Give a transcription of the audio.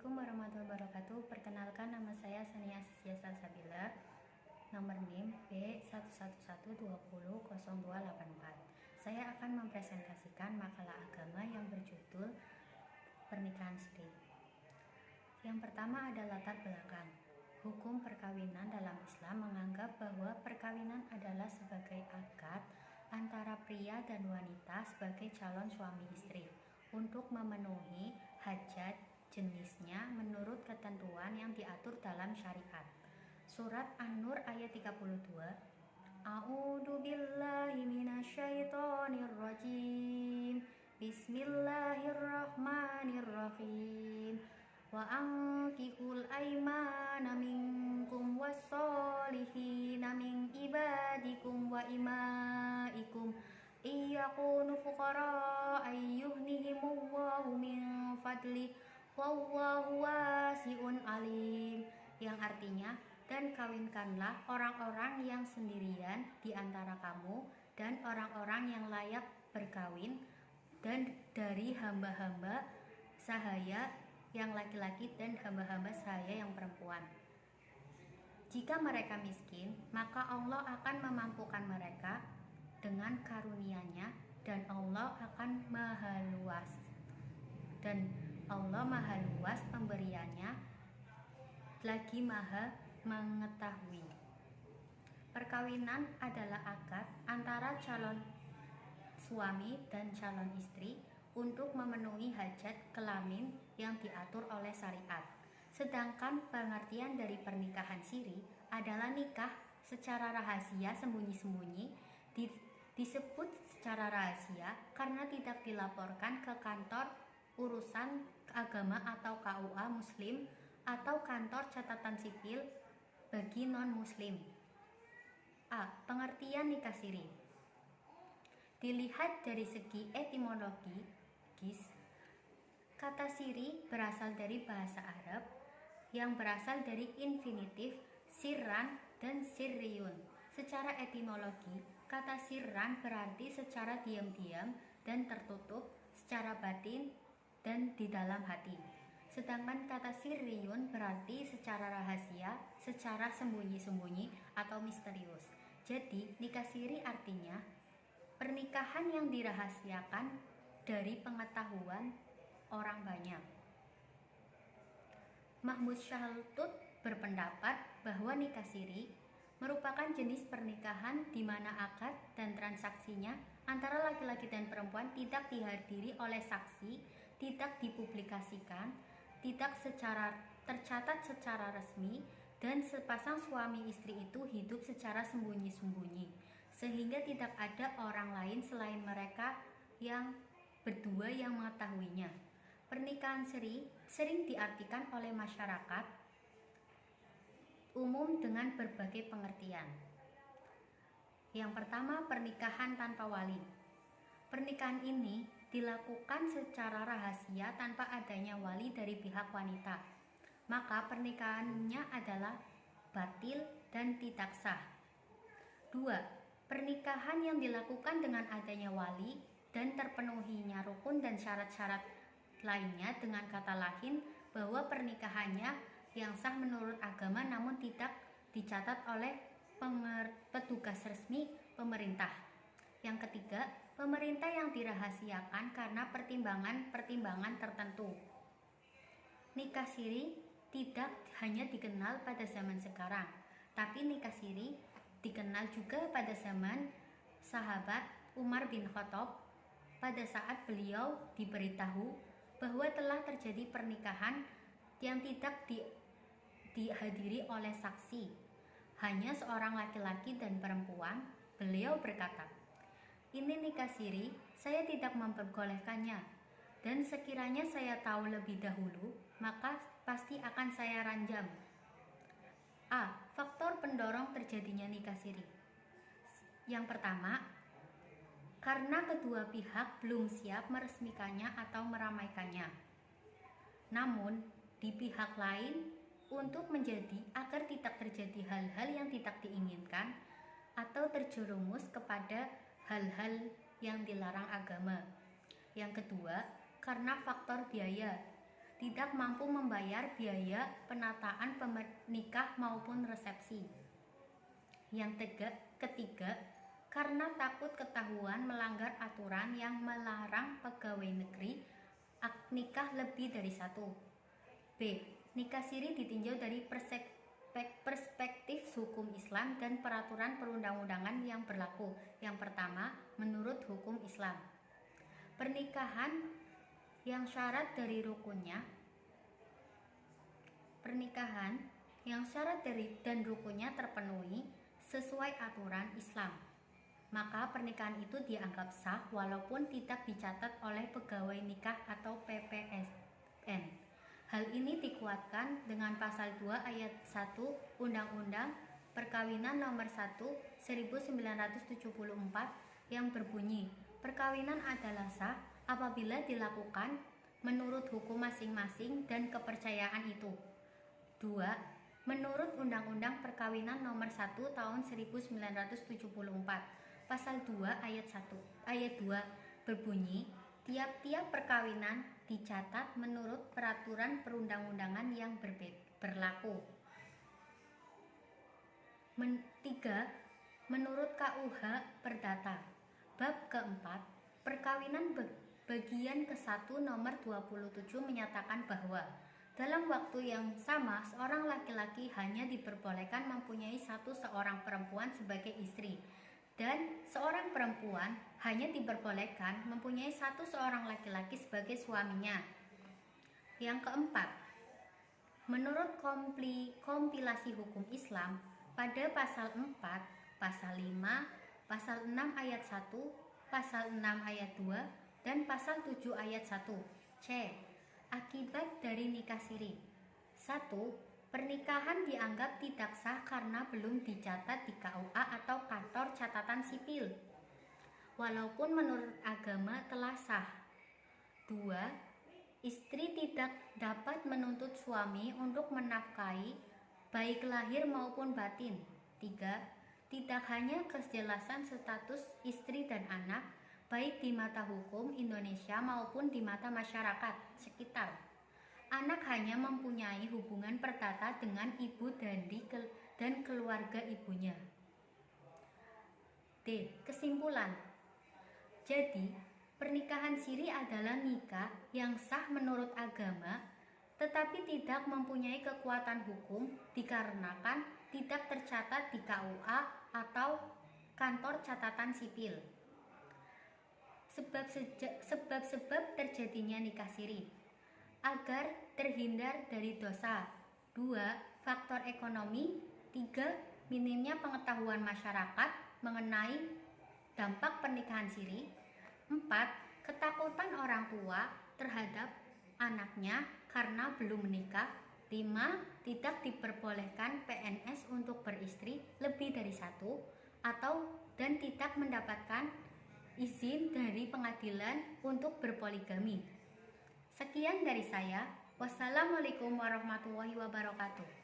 Assalamualaikum warahmatullahi wabarakatuh. Perkenalkan, nama saya Sania Asisya Salsabila. Nomor NIM B111200284. Saya akan mempresentasikan makalah agama yang berjudul Pernikahan Siri. Yang pertama ada latar belakang. Hukum perkawinan dalam Islam menganggap bahwa perkawinan adalah sebagai akad antara pria dan wanita sebagai calon suami istri untuk memenuhi hajat jenisnya menurut ketentuan yang diatur dalam syariat. Surat An-Nur ayat 32. A'udzu billahi minasyaitonir rajim. Bismillahirrahmanirrahim. Wa ankihul aymana minkum wassolihina min ibadikum wa imaikum iyakunu fuqara ayyuhnihimullahu min fadli wallahu wasi'un alim, yang artinya, dan kawinkanlah orang-orang yang sendirian di antara kamu dan orang-orang yang layak berkawin dan dari hamba-hamba sahaya yang laki-laki dan hamba-hamba sahaya yang perempuan. Jika mereka miskin, maka Allah akan memampukan mereka dengan karunia-Nya, dan Allah akan maha luas pemberiannya, lagi maha mengetahui. Perkawinan adalah akad antara calon suami dan calon istri untuk memenuhi hajat kelamin yang diatur oleh syariat. Sedangkan pengertian dari pernikahan siri adalah nikah secara rahasia sembunyi-sembunyi. Disebut secara rahasia karena tidak dilaporkan ke kantor urusan agama atau KUA Muslim atau kantor catatan sipil bagi non-Muslim. A. Pengertian nikah siri. Dilihat dari segi etimologis, kata siri berasal dari bahasa Arab yang berasal dari infinitif sirran dan sirriyun. Secara etimologi, kata sirran berarti secara diam-diam dan tertutup, secara batin dan di dalam hati. Sedangkan kata sirriyun berarti secara rahasia, secara sembunyi-sembunyi atau misterius. Jadi, nikah siri artinya pernikahan yang dirahasiakan dari pengetahuan orang banyak. Mahmud Syaltut berpendapat bahwa nikah siri merupakan jenis pernikahan di mana akad dan transaksinya antara laki-laki dan perempuan tidak dihadiri oleh saksi, tidak dipublikasikan, tidak tercatat secara resmi, dan sepasang suami istri itu hidup secara sembunyi-sembunyi, sehingga tidak ada orang lain selain mereka yang berdua yang mengetahuinya. Pernikahan siri sering diartikan oleh masyarakat umum dengan berbagai pengertian. Yang pertama, pernikahan tanpa wali. Pernikahan ini dilakukan secara rahasia tanpa adanya wali dari pihak wanita. Maka pernikahannya adalah batil dan tidak sah. 2. Pernikahan yang dilakukan dengan adanya wali dan terpenuhinya rukun dan syarat-syarat lainnya, dengan kata lain bahwa pernikahannya yang sah menurut agama namun tidak dicatat oleh petugas resmi pemerintah. Yang ketiga, pemerintah yang dirahasiakan karena pertimbangan tertentu. Nikah siri tidak hanya dikenal pada zaman sekarang, tapi nikah siri dikenal juga pada zaman sahabat Umar bin Khattab pada saat beliau diberitahu bahwa telah terjadi pernikahan yang tidak dihadiri oleh saksi, hanya seorang laki-laki dan perempuan. Beliau berkata, "Ini nikah siri, saya tidak memperbolehkannya, dan sekiranya saya tahu lebih dahulu, maka pasti akan saya ranjam." A. Faktor pendorong terjadinya nikah siri. Yang pertama, karena kedua pihak belum siap meresmikannya atau meramaikannya. Namun, di pihak lain, untuk menjadi agar tidak terjadi hal-hal yang tidak diinginkan atau terjerumus kepada hal-hal yang dilarang agama. Yang kedua, karena faktor biaya. tidak mampu membayar biaya penataan nikah maupun resepsi. Yang ketiga, karena takut ketahuan melanggar aturan yang melarang pegawai negeri nikah lebih dari satu. B. Nikah siri ditinjau dari perspektif hukum Islam dan peraturan perundang-undangan yang berlaku. Yang pertama, menurut hukum Islam, pernikahan yang syarat dan rukunnya terpenuhi sesuai aturan Islam, maka pernikahan itu dianggap sah walaupun tidak dicatat oleh pegawai nikah atau PPSN. Hal ini dikuatkan dengan pasal 2 ayat 1 Undang-Undang Perkawinan Nomor 1 1974 yang berbunyi, perkawinan adalah sah apabila dilakukan menurut hukum masing-masing dan kepercayaan itu. 2. Menurut Undang-Undang Perkawinan Nomor 1 Tahun 1974, pasal 2 ayat 2 berbunyi, tiap-tiap perkawinan dicatat menurut peraturan perundang-undangan yang berlaku. 3. Menurut KUH Perdata, bab keempat, perkawinan bagian ke-1 nomor 27 menyatakan bahwa dalam waktu yang sama, seorang laki-laki hanya diperbolehkan mempunyai seorang perempuan sebagai istri, dan seorang perempuan hanya diperbolehkan mempunyai seorang laki-laki sebagai suaminya. Yang keempat, menurut kompilasi hukum Islam, pada pasal 4, pasal 5, pasal 6 ayat 1, pasal 6 ayat 2, dan pasal 7 ayat 1. C. Akibat dari nikah siri. 1. Pernikahan dianggap tidak sah karena belum dicatat di KUA atau kantor catatan sipil, walaupun menurut agama telah sah. 2. Istri tidak dapat menuntut suami untuk menafkahi baik lahir maupun batin. 3. Tidak hanya kejelasan status istri dan anak, baik di mata hukum Indonesia maupun di mata masyarakat sekitar. Anak hanya mempunyai hubungan perdata dengan ibu dan keluarga ibunya. D. Kesimpulan. Jadi, pernikahan siri adalah nikah yang sah menurut agama, tetapi tidak mempunyai kekuatan hukum dikarenakan tidak tercatat di KUA atau kantor catatan sipil. Sebab-sebab terjadinya nikah siri. Agar terhindar dari dosa. 2. Faktor ekonomi. 3. Minimnya pengetahuan masyarakat mengenai dampak pernikahan siri. 4. Ketakutan orang tua terhadap anaknya karena belum menikah. 5. Tidak diperbolehkan PNS untuk beristri lebih dari satu dan tidak mendapatkan izin dari pengadilan untuk berpoligami. Sekian dari saya. Wassalamualaikum warahmatullahi wabarakatuh.